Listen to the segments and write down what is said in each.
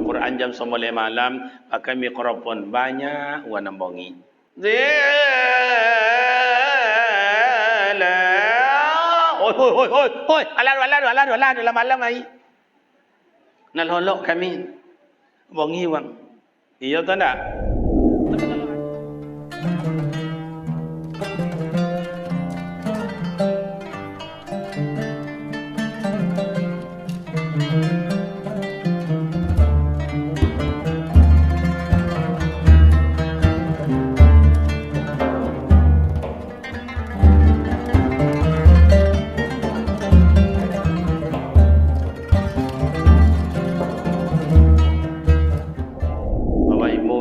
Quran jam 9 malam pakai mikrofon banyak wan bongi. Oi, alah dalam malam ai. Nak lolok kami. Bongi wang. Iya tak nak?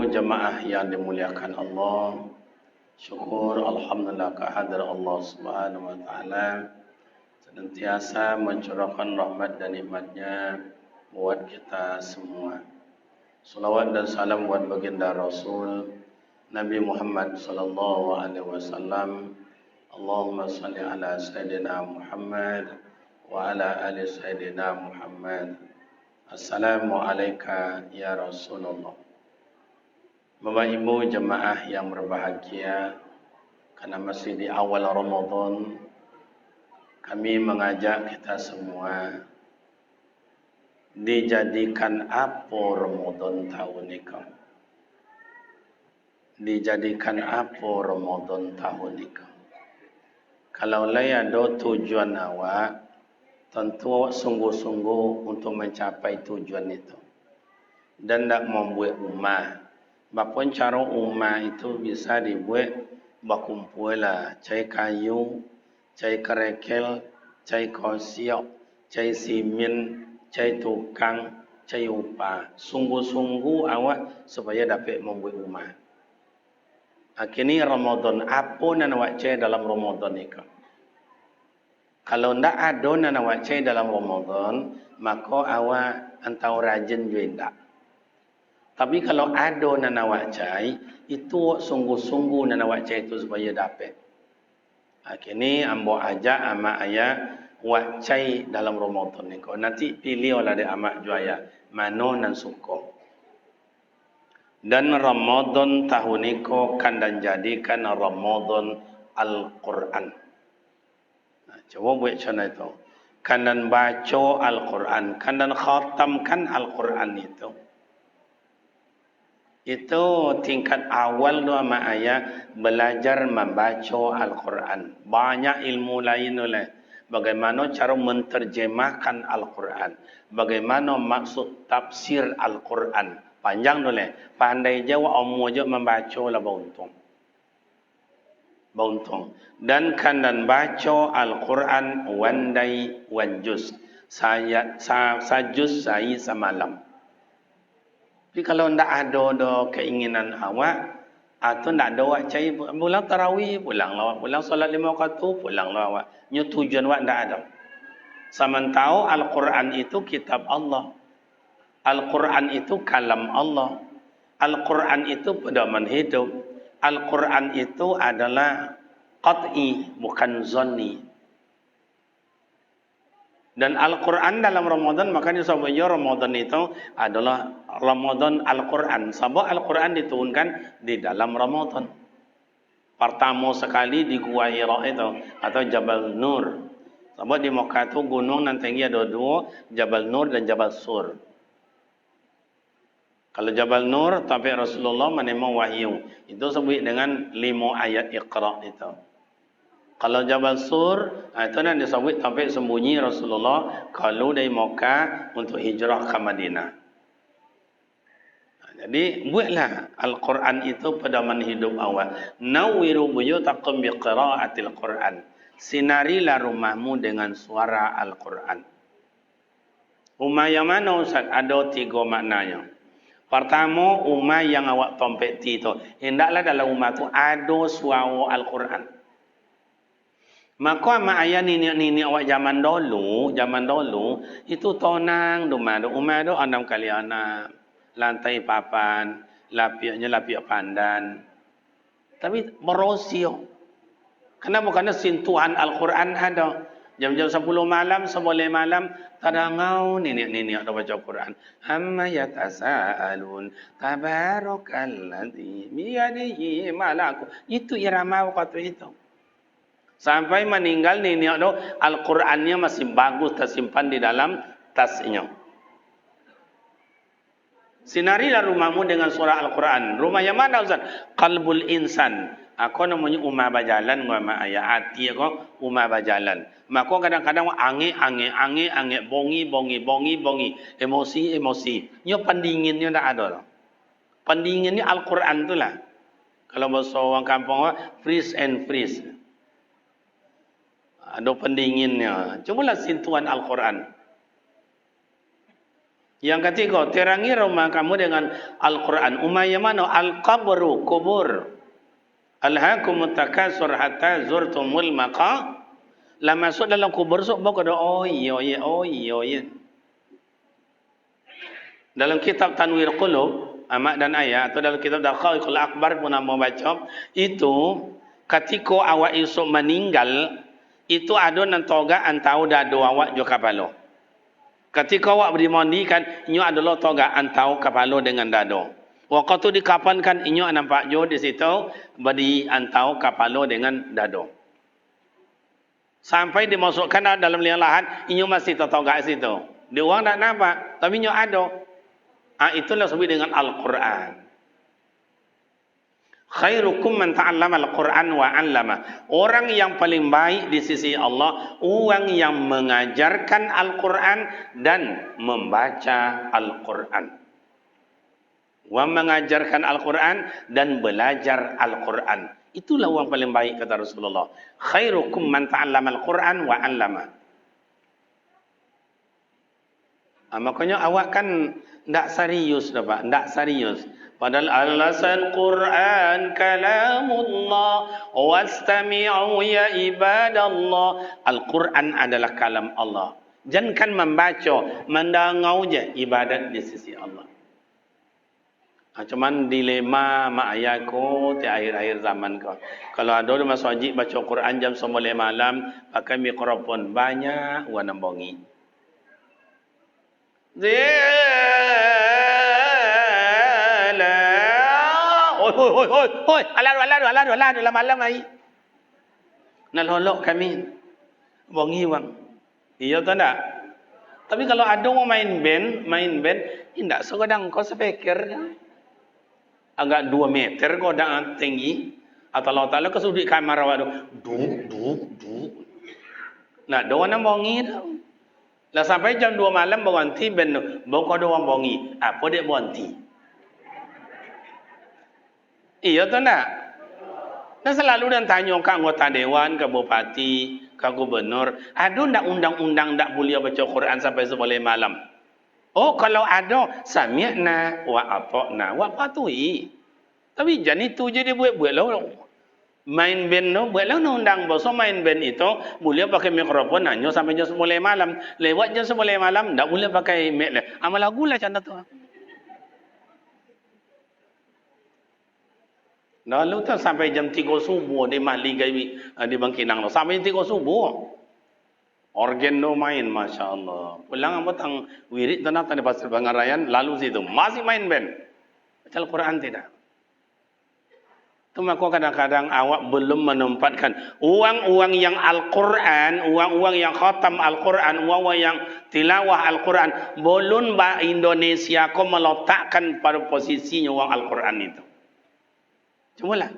Jemaah yang dimuliakan Allah, syukur alhamdulillah kehadirat Allah Subhanahu wa taala senantiasa mencurahkan rahmat dan nikmat-Nya buat kita semua. Salawat dan salam buat baginda Rasul Nabi Muhammad sallallahu alaihi wasallam. Allahumma salli ala sayidina Muhammad wa ala ali sayidina Muhammad. Assalamu alayka ya Rasulullah. Bapak Ibu jemaah yang berbahagia, karena masih di awal Ramadan, kami mengajak kita semua dijadikan apa Ramadan tahun ini. Dijadikan apa Ramadan tahun ini. Kalau ada tujuan awak, tentu awak sungguh-sungguh untuk mencapai tujuan itu. Dan tak membuat rumah. Bapun cara rumah itu bisa dibuat berkumpul lah. Cai kayu, cai kerekel, cai kosiok, cai simen, cai tukang, cai upah. Sungguh-sungguh awak supaya dapat membuat rumah. Akhirnya Ramadan, apa yang awak cai dalam Ramadan itu? Kalau tidak ada yang awak cai dalam Ramadan, maka awak antau rajin juga tak. Tapi kalau ada yang awak cai, itu sungguh-sungguh yang awak cai itu supaya dapat. Kini ambo ajak amak ayah wak cai dalam Ramadan ni. Nanti pilih oleh amak juaya mana yang suka. Dan Ramadan tahun ni kan dan jadikan Ramadan Al-Quran. Coba buat macam itu. Kan dan baca Al-Quran, kan dan khatamkan Al-Quran itu. Itu tingkat awal doa mak ayah belajar membaca Al-Quran. Banyak ilmu lain oleh bagaimana cara menterjemahkan Al-Quran. Bagaimana maksud tafsir Al-Quran. Panjang oleh. Pandai jawab umur je membaca lah beruntung. Beruntung. Dan kan dan baca Al-Quran wandai wanjus. Sajus saya semalam. Tapi kalau tidak ada keinginan awak, atau tidak ada awak cari, pulang tarawih, pulang awak. Pulang solat 5 waktu, pulang awak. Ini tujuan awak tidak ada. Sementara Al-Quran itu kitab Allah. Al-Quran itu kalam Allah. Al-Quran itu pedoman hidup. Al-Quran itu adalah qat'i, bukan zonni. Dan Al-Quran dalam Ramadan, makanya sebenarnya Ramadan itu adalah Ramadan Al-Quran. Sebab Al-Quran diturunkan di dalam Ramadan. Pertama sekali di Gua Hira itu, atau Jabal Nur. Sebab di Mekah itu gunung yang tinggi ada dua, Jabal Nur dan Jabal Sur. Kalau Jabal Nur, tapi Rasulullah menerima wahyu. Itu sebut dengan 5 ayat Iqra itu. Kalau Jabal Sur, itu yang disebut sampai sembunyi Rasulullah kalau dari Mekah untuk hijrah ke Madinah. Jadi, buatlah Al-Quran itu pedoman hidup awak. Nawwiru buyutakum biqira'atil Quran. Sinarilah rumahmu dengan suara Al-Quran. Rumah yang mana Ustaz? Ada 3 maknanya. Pertama, rumah yang awak tompeti itu. Hendaklah dalam rumah itu ada suara Al-Quran. Maka mak ayah nenek awak zaman dulu itu tonang rumah tu 6 kali 6, lantai papan, lapiaknya lapiak pandan. Tapi berosio. Kenapa? Karena sentuhan Al-Quran ada. Jam-jam 10 malam, 11 malam, tadangau nenek-nenek dah baca Quran. Amma yatasaalun tabarakalladzi biyadihi malaku. Itu irama waktu itu. Sampai meninggal nenek tu Al-Qurannya masih bagus tersimpan di dalam tasnya. Sinarilah rumahmu dengan surah Al-Quran. Rumah yang mana Ustaz? Qalbul insan. Aku namanya umah bajalan, umah ayat hati aku umah bajalan. Maka kadang-kadang ange, bongi, emosi. Nyo pendinginnya tak ada lah. Pendinginnya Al-Quran tu lah. Kalau bahasa orang kampung, freeze and freeze. Ada pendinginnya. Cubalah sentuhan Al-Quran. Yang ketiga, terangi rumah kamu dengan Al-Quran. Umah yang mana? Al-qabru, kubur. Alhaakumut takasur hatta zurtumul maqabir. Lah masuk dalam kubur sok bok ada oh iya. Dalam kitab Tanwir Qulub, Amak dan Ayat atau dalam kitab Daqaiqul Akbar pun nama baca, itu ketika awak esok meninggal, itu ada nan toga antau dado awak jo kapalo. Ketika awak dimandikan, inyo adalah toga antau kapalo dengan dado. Waktu dikapankan inyo nampak jo di situ badi antau kapalo dengan dado. Sampai dimasukkan dalam liang lahat inyo masih tertogak situ. Dia orang tak nampak, tapi inyo ada. Itulah sebut dengan Al-Quran. Khairukum man ta'allama Al-Quran wa 'allama. Orang yang paling baik di sisi Allah, orang yang mengajarkan Al-Quran dan membaca Al-Quran. Wa mengajarkan Al-Quran dan belajar Al-Quran. Itulah orang paling baik kata Rasulullah. Khairukum man ta'allama Al-Quran wa 'allama. Makanya awak kan tak serius dah Pak, tak serius. Padahal alasan Quran kalamullah wastami'u ya ibadallah. Al-Quran adalah kalam Allah. Jangan membaca, mendangau je ibadat di sisi Allah. Cuman dilema mak ayahku di akhir-akhir zaman kau. Kalau ada di masjid baca Quran jam 9 malam pakai mikrofon banyak warna bongi. Oi, aladu dalam malam ai. Nak lolok kami. Bongi wang. Iya tak nak? Tapi kalau ada orang main band, tidak sekadang kau sepikir. Agak 2 meter kau dah tinggi. Atau Allah Ta'ala ke sudut kamar awak tu. Duk. Nah, ada orang bongi dah. Lah sampai jam 2 malam berhenti band tu. Baru ada orang bongi. Apa dia berhenti? Iya tu nak? Dan selalu dan tanya ke anggota dewan, ke bupati, ke gubernur. Ada tak undang-undang tak boleh baca Quran sampai 9 malam? Oh, kalau ada, sami'na wa ata'na wa patuhi. Tapi jangan itu je dia buat lah. Main band tu, buat lah undang bahasa main band itu, boleh pakai mikrofon hanya sampai jam 9 malam. Lewat jam 9 malam, tak boleh pakai mic lah. Amal lagu lah macam tu. Lalu tu sampai jam 3 subuh, dia mahli gawi di Bangkinang tu. Sampai jam 3 subuh. Organ no main, Masya Allah. Pulang apa tang wirid tanah di Pasir Bangarayan, lalu situ masih main band. Baca Al-Quran tidak. Itu maka kadang-kadang awak belum menempatkan uang-uang yang Al-Quran, uang-uang yang khatam Al-Quran, uang-uang yang tilawah Al-Quran, belum ba Indonesia kau meletakkan pada posisinya uang Al-Quran itu. Cumalah.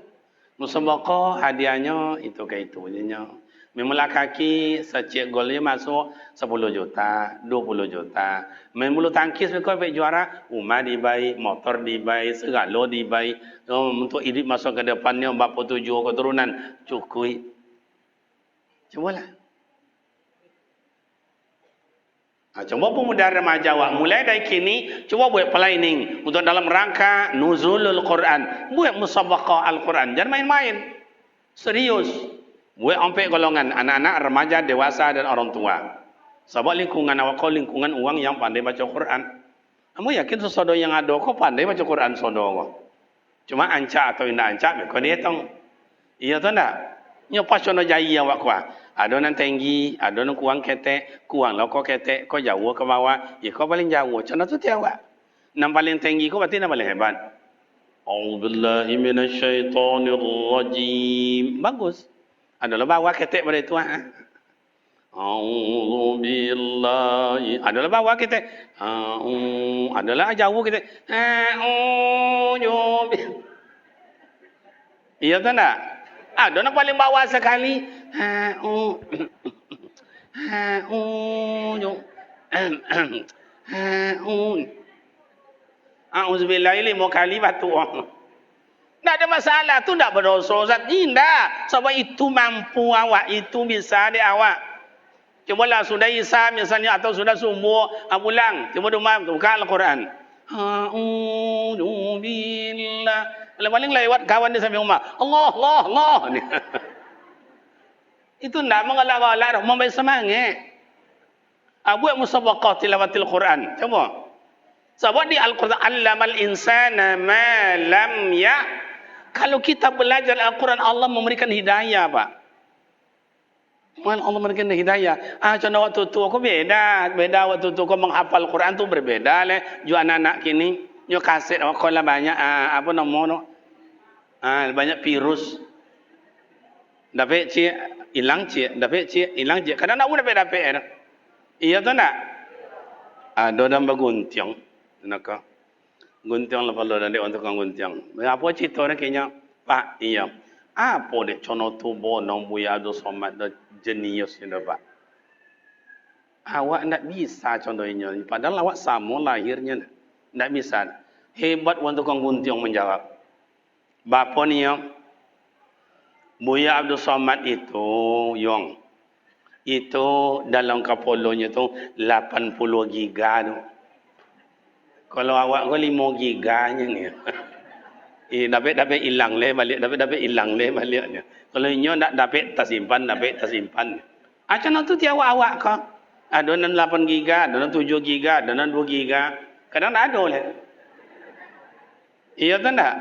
Musabaqah hadiahnya itu kayak itu jenya. Memula kaki secik golnya masuk 10 juta, 20 juta. Main bulu tangkis mereka baik juara, rumah dibaik, motor dibaik, segala dibaik. Untuk hidup masuk ke depannya 47 keturunan cukup. Cubalah. Coba pemuda remaja awak mulai dari kini cuba buat planning untuk dalam rangka nuzulul Quran, buat musabaqah Al-Quran. Jangan main-main. Serius. Buat sampai golongan anak-anak, remaja, dewasa dan orang tua. Sebab lingkungan awak kau lingkungan uang yang pandai baca Quran. Kamu yakin sesuatu yang ada kau pandai baca Quran saudara? Cuma ancak atau tidak ancak, kau dia tahu. Iya tu tak? Nyo pas cono jai awak kuah. Ada nan tinggi, ada nan kurang ketek, kurang lah kau ketek, kau jauh ke bawah, ya kau paling jauh. Macam tu dia awak. Yang paling tinggi kau berarti yang paling hebat. A'udzubillahi minasyaitonirrajim. Bagus. Adalah bawah ketek pada itu. A'udzubillahi. Adalah bawah ketek. Adalah jauh ketek. A'udzubillahi. Iya tak nak? Ada yang paling bawah sekali. Auzubillah 5 kali batu. Tak ada masalah, tu tak berdosa Ustaz. Tidak. Sebab itu mampu awak, itu bisa di awak. Cubalah sudah Isa misalnya atau sudah subuh, pulang, cuba demam, buka Al-Quran. Auzubillah. Paling lewat kawan dia sampai rumah. Allah. Itu tidak mengalak-alak, memberi semangat. Buat musabaqah tilawatil Quran. Coba. Sebab di Al-Quran, Allamal insana ma lam ya. Kalau kita belajar Al-Quran, Allah memberikan hidayah, Pak. Allah memberikan hidayah. Macam waktu tu aku beda. Beda waktu tu aku menghafal Quran tu berbeda. Juga anak-anak kini. Juga kaset. Aku lah banyak. Apa nama? Banyak virus. Dapat cik, hilang cik. Dapat cik, hilang cik. Kadang nak pun dapat. Iya tu nak? Ada dan berguntiang. Nak guntiang lah kalau ada orang tukang guntiang. Apa cerita ni kayaknya? Pak, iya. Apa dek contoh tubuh Buya Abdul Somad dah jenius ni Pak. Awak tak bisa contohnya. Padahal awak sama lahirnya. Tak bisa. Hebat orang tukang guntiang menjawab. Bapa ni yang Buya Abdul Somad itu yang itu dalam kapolonya tu 80 giga tu. Kalau awak kau 5 giganya ni. Dapat hilang le balik, dapat hilang le baliknya. Kalau inyo nak dapat tersimpan. Macam tu tiap awak kau. Ada nan 8 giga, ada nan 7 giga, ada nan 2 giga. Kadang tak ada le. Iya tak tak?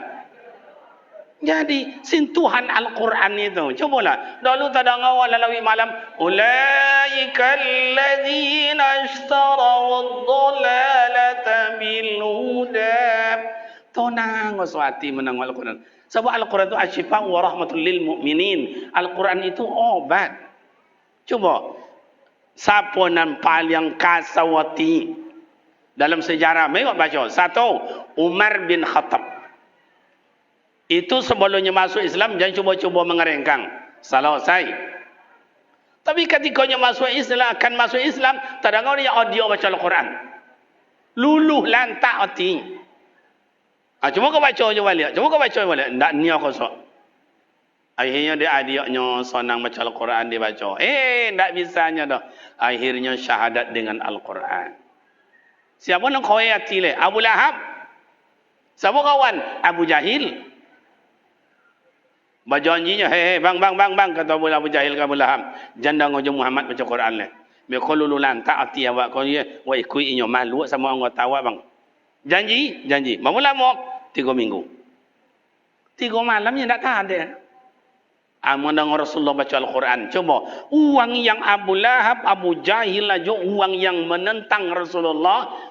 Jadi sentuhan Al-Quran itu. Cobalah. Dulu tak ada ngawal lalawi malam. Ulaikal ladzina ishtaraw ad-dhalalata bil huda. Tenang waswati menang Al-Quran. Sebab Al-Quran itu asyifa wa rahmatul lil mu'minin. Al-Quran itu obat. Coba. Siapa yang paling kasawati dalam sejarah? Mereka baca. Satu, Umar bin Khattab. Itu sebelumnya masuk Islam, jangan cuba-cuba mengerengkang. Salah saya. Tapi ketika masuk Islam, akan masuk Islam, tak ada orang yang audio baca Al-Quran. Luluh lantak hati. Cuma kau baca je balik. Tak ni aku sok. Akhirnya dia adiknya senang baca Al-Quran, dia baca. Tak bisanya dah. Akhirnya syahadat dengan Al-Quran. Siapa nak kau hati le? Abu Lahab. Siapa kawan? Abu Jahil. Berjanjinya, bang, kata Abu Jahil ke Abu Lahab. Janda ngajak Muhammad baca Quran le. Biar kau lululan, tak hati awak kau ye. Wah ikut inyo malu sama orang tawa bang. Janji. Berapa lama? 3 minggu. 3 malamnya tak tahan dia. Mendengar Rasulullah baca Al-Quran. Coba, uang yang Abu Lahab, Abu Jahil aja, uang yang menentang Rasulullah.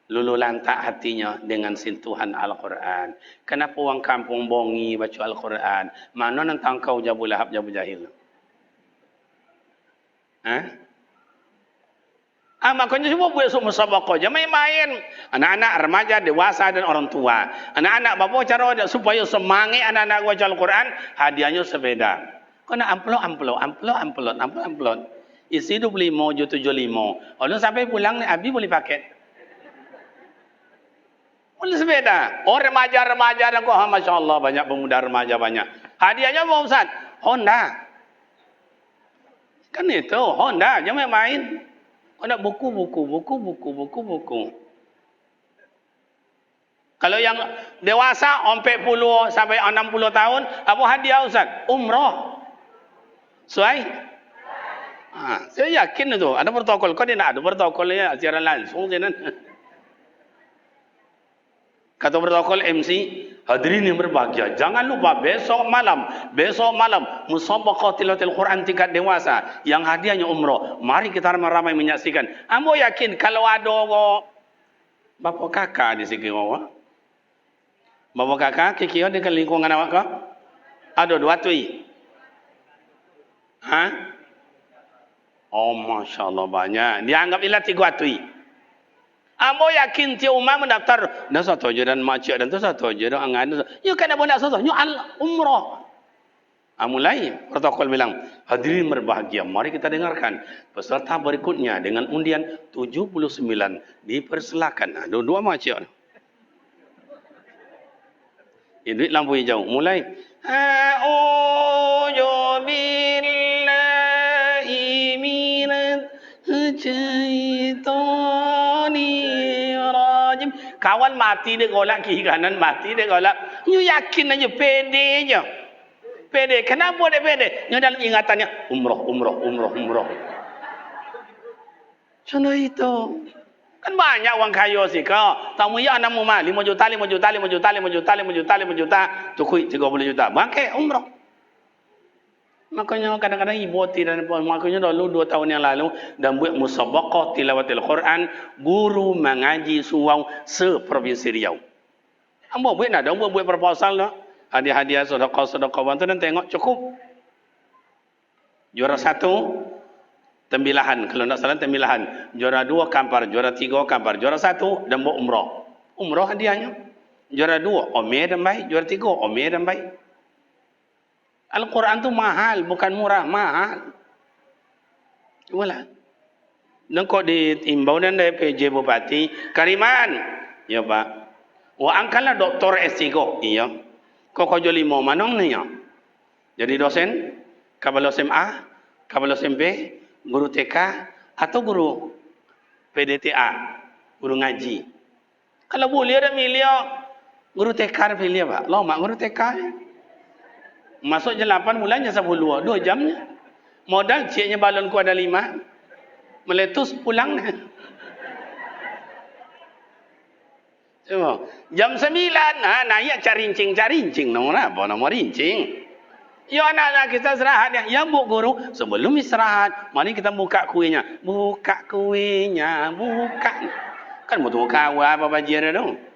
Lulu lantak hatinya dengan sentuhan Al-Quran. Kenapa orang kampung bongi baca Al-Quran? Mana nentang kau Abu Lahab, Abu Jahil? Makanya semua buat musabaqah. Jangan main-main. Anak-anak, remaja, dewasa dan orang tua. Anak-anak, bapa cara dia supaya semangat anak-anak baca Al-Quran, hadiahnya sepeda. Kau nak amplop. Isi 25.75. Kalau sampai pulang, Abi boleh pakai. Boleh sepeda. Oh remaja dan kau, Masya Allah banyak pemuda remaja banyak. Hadiahnya apa Ustaz? Honda. Kan itu Honda, jangan main. Kau nak buku. Kalau yang dewasa 40 sampai 60 tahun, apa hadiah Ustaz? Umrah. Sesuai? Saya yakin itu ada protokol. Kau dia nak ada protokolnya secara langsung je. Kata protokol MC, Hadirin yang berbahagia, jangan lupa besok malam musabaqah tilawatil Quran tingkat dewasa yang hadiahnya umrah. Mari kita ramai-ramai menyaksikan. Ambo yakin kalau ada bapa kakak di sini awak. Bapa kakak kikio di lingkungan awak ke? Ada dua tui. Ha? Oh, Masya Allah banyak. Dianggap ilah 3 tui. Ambo yakin ti umar mendaftar dah satu je dan macik dan tu satu je dan angan. You kan abang nak satu. You umrah. Mulai protokol bilang, hadirin berbahagia, mari kita dengarkan peserta berikutnya dengan undian 79 dipersilakan. Ada 2 macik. Ini lampu hijau. Mulai. A'udzu billahi minasy syaithanir rajim. Kawan mati dia golak kiri kanan, mati dia golak. You yakin aja, pede je. Pede. Kenapa dia pede? Yang dalam ingatannya umrah. Contoh itu. Kan banyak orang kaya sih kau. Tak mu ya anak mu mah 5 juta. Cukup 30 juta. Bangkai umrah. Makanya kadang-kadang ibu dan makanya dulu 2 tahun yang lalu dan buat musabaqah tilawatil Quran, guru mengaji suau seprovinsi Riau. Ambo buat nak, ambo buat proposal dah. Hadiah-hadiah sedekah bantu dan tengok cukup. Juara 1 tembilahan, kalau tak salah tembilahan. Juara 2 kampar, juara 3 kampar, juara 1 dan buat umrah. Umrah hadiahnya. Juara 2 Omer dan baik, juara 3 Omer dan baik. Al-Quran tu mahal, bukan murah, mahal. Itulah. Dan kok diimbau dan dari PJ Bupati, Kariman. Ya Pak. Wah angkatlah doktor S3. Iya. Kok kerja 5 manong ni ya. Jadi dosen, kapal SMA, kapal SMP, guru TK, atau guru PDTA, guru ngaji. Kalau boleh ada milih guru TK pilih Pak. Lama guru TK. Masuk je 8 bulannya 10 2 jamnya. Modal ciknya balon ku ada 5. Meletus pulang. Coba. Jam 9 naik carincing nomor apa? Nomor rincing. Ya anak-anak kita istirahat ya. Ya Bu Guru, sebelum istirahat, mari kita buka kuenya. Buka kuenya, buka. Kan butuh kawa apa bajir dong.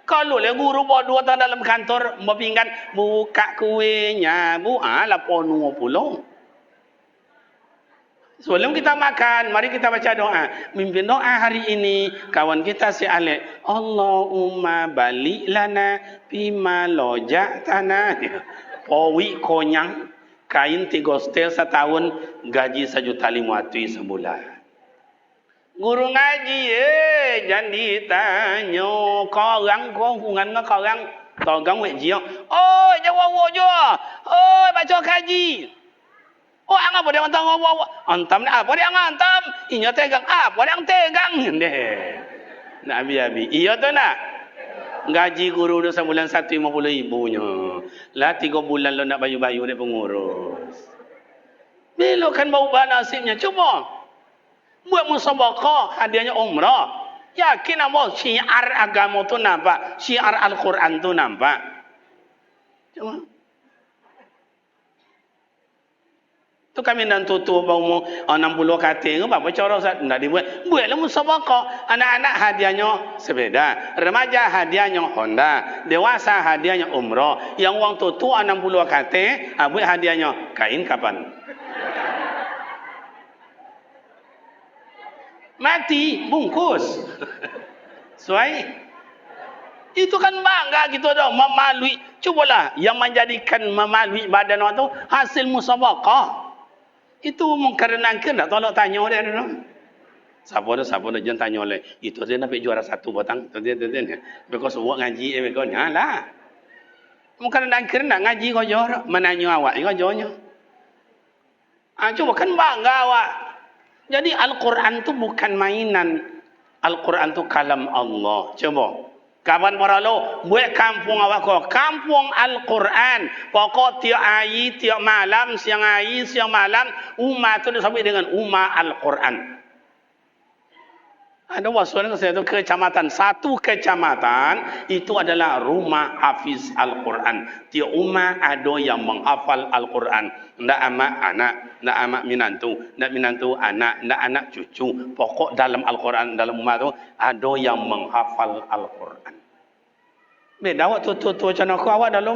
Kalau le guru bawa 2 tahun dalam kantor, mau pinggan, buka kuenya, Bu. Lapor 20. Sebelum kita makan, mari kita baca doa. Mimpin doa hari ini, kawan kita si Alek. Allahumma balik lana bima loja'tana. Pawi konyang, kain 3 setel setahun, gaji 1.500.000 sebulan. Guru ngaji jangan ditanya korang hubungan dengan korang wek jiang. Oh jawab je. Oh baca kaji. Oh angah apa dia hantam apa? Hantam ni apa dia hantam? Inya tegang apa dia tegang deh. Nak abi. Iya tu nak. Gaji guru dia sebulan 150.000 nya. Lah 3 bulan lo nak bayu-bayu dia pengurus. Belokkan bau nasibnya cuba. Buat musabaqah hadiahnya umrah. Yakin apa syiar agama tu nampak, syiar Al-Quran tu nampak. Cuma tu kami dan tutup bau 60 kating apa cara nak dibuat. Buatlah musabaqah. Anak-anak hadiahnya sepeda, remaja hadiahnya Honda, dewasa hadiahnya umrah. Yang wang tutu 60 kating, buat hadiahnya kain kapan. Mati bungkus. Suai. Itu kan bangga gitu dah memalui. Cubalah yang menjadikan memalui badan orang tu hasil musabaqah. Itu mengkarenakan tak tolak tanya dia tu. Siapa dah jangan tanya oleh. Itu dia nak juara 1 batang. Tu dia. Because buat ngaji mereka lah. Mengkarenakan nak ngaji kau jor, menanya awak kau jornya. Cuba kan bangga awak. Jadi Al-Quran tu bukan mainan. Al-Quran tu kalam Allah. Coba. Kapan para lo buat kampung awak kau? Kampung Al-Quran. Pokok tiap hari, tiap malam, siang hari, siang malam, umat tu disebut dengan umat Al-Quran. Ada wasul itu kecamatan. Satu kecamatan itu adalah rumah hafiz Al-Quran. Tiap rumah ada yang menghafal Al-Quran. Ndak amak anak, ndak amak minantu, ndak minantu anak, ndak anak cucu. Pokok dalam Al-Quran, dalam rumah tu ada yang menghafal Al-Quran. Beda awak tu macam aku awak dalam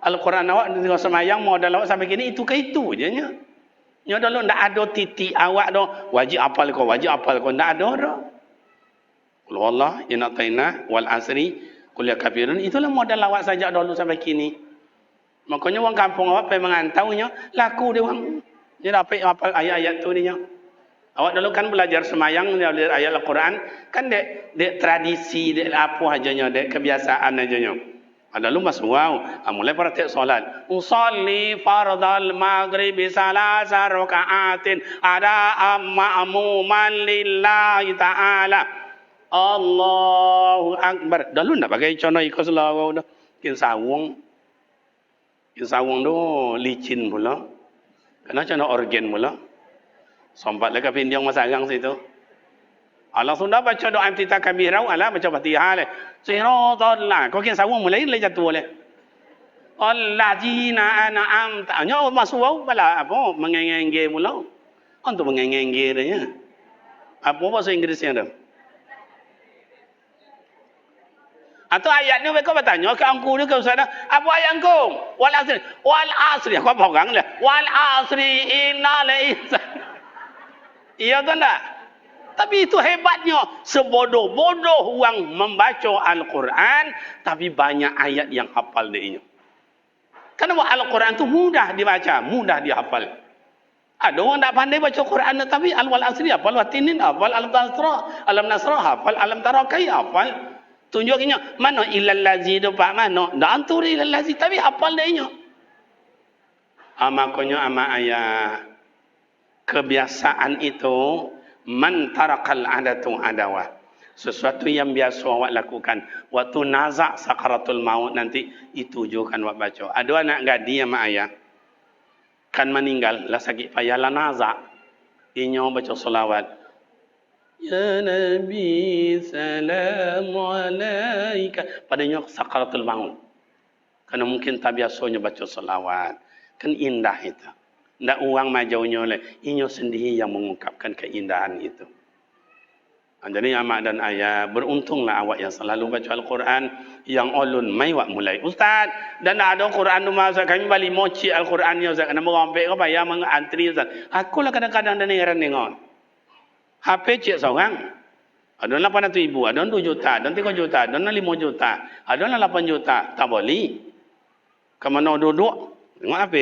Al-Quran awak tengok semayang mau dalam awak sampai kini itu ke itu je nya. Nya dalam ndak ada titik awak dah wajib hafal kau ndak ada dah. Qul Allah inna taina wal asri qul ya kafirun itulah modal awak saja dulu sampai kini. Makanya orang kampung awak pergi mengantaunya laku dia orang. Dia dapat hafal ayat-ayat tu dia. Awak dulu kan belajar semayang belajar ayat Al-Quran kan dek tradisi dek apa ajanya dek kebiasaan ajanya. Ada lu mas wow, mulai praktik solat. Usolli fardal maghribi salasa rakaatin ada ma'muman lillahi ta'ala. Allahu Akbar. Dah lu nak pakai contoh ikut selawat dah. Kin sawung tu licin pula. Kena contoh organ pula. Sompat lagi pindiang masarang situ. Allah sudah baca doa Iftitah Kabirah, Allah baca Fatihah le. Siratal lah. Kau kin sawung mulai le jatuh le. Allazina an'amta. Nya masuk bala apa mengengenge pula. Untuk mengengenge dia. Apa bahasa Inggerisnya dah? Atau ayat ni mereka bertanya ke angku ni ke ustaz dah. Apa ayat angku? Wal asri. Wal asri. Aku apa orang lah. Wal asri innal insana. Iya kan tak? Tapi itu hebatnya. Sebodoh-bodoh orang membaca Al-Quran. Tapi banyak ayat yang hafal dia. Karena Al-Quran tu mudah dibaca. Mudah dihafal. Ada orang tak pandai baca Quran. Tapi Al-Wal asri hafal. Watinin hafal. Alam nasrah hafal. Alam tarakai hafal. Tunjuknya mana ilal lazi tu pak mana dak antur ilal lazi tapi hafal dia nya makanya ayat kebiasaan itu man tarakal adatu adawah sesuatu yang biasa awak lakukan waktu nazak sakaratul maut nanti itu juga kan awak baca ada anak gadi ama ayah kan meninggal lah sakit payah lah nazak inyo baca selawat. Ya Nabi salam alaika. Padanya sakaratul maut. Karena mungkin tak biasanya baca salawat. Kan indah itu. Tidak orang majaunya oleh. Inyo sendiri yang mengungkapkan keindahan itu. Jadi amak dan ayah, beruntunglah awak yang selalu baca Al-Quran. Yang ulun mai wak mulai. Ustaz, dan ada Quran rumah Ustaz. Kami balik moci Al-Quran ni Ustaz. Kena merompek ke payah mengantri Ustaz. Aku lah kadang-kadang dan heran tengok. HP cik seorang. Ada 800,000, ada 2 juta, ada 3 juta, ada 5 juta, ada 8 juta. Tak boleh. Ke mana duduk, tengok HP.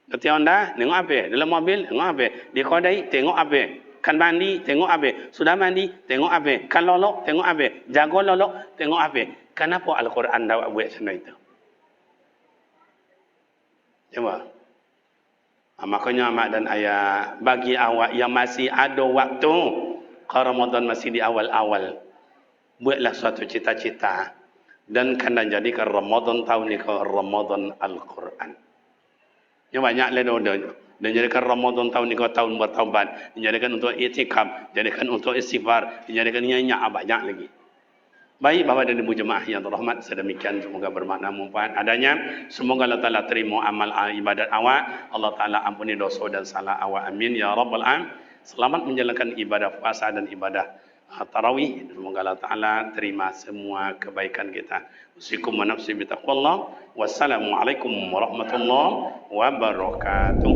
Ketika Honda, tengok HP. Dalam mobil, tengok HP. Di kedai, tengok HP. Kan mandi, tengok HP. Sudah mandi, tengok HP. Kan lolok, tengok HP. Jago lolok, tengok HP. Kenapa Al-Quran dah buat macam itu? Coba. Makanya amak dan ayah bagi awak yang masih ada waktu ke Ramadan masih di awal-awal buatlah suatu cita-cita dan kena jadikan Ramadan tahun ini ke Ramadan Al-Quran. Yang banyak lah dan jadikan Ramadan tahun ini ke tahun bertaubat, jadikan untuk i'tikaf, jadikan untuk istighfar, jadikan nyanyi banyak lagi. Baik Bapak dan Ibu jemaah yang terhormat, sedemikian semoga bermakna manfaat adanya. Semoga Allah Taala terima amal ibadat awak. Allah Taala ampuni dosa dan salah awak. Amin ya rabbal alamin. Selamat menjalankan ibadah puasa dan ibadah tarawih. Semoga Allah Taala terima semua kebaikan kita. Usikum wa nafsi bi taqwallah. Wassalamualaikum warahmatullahi wabarakatuh.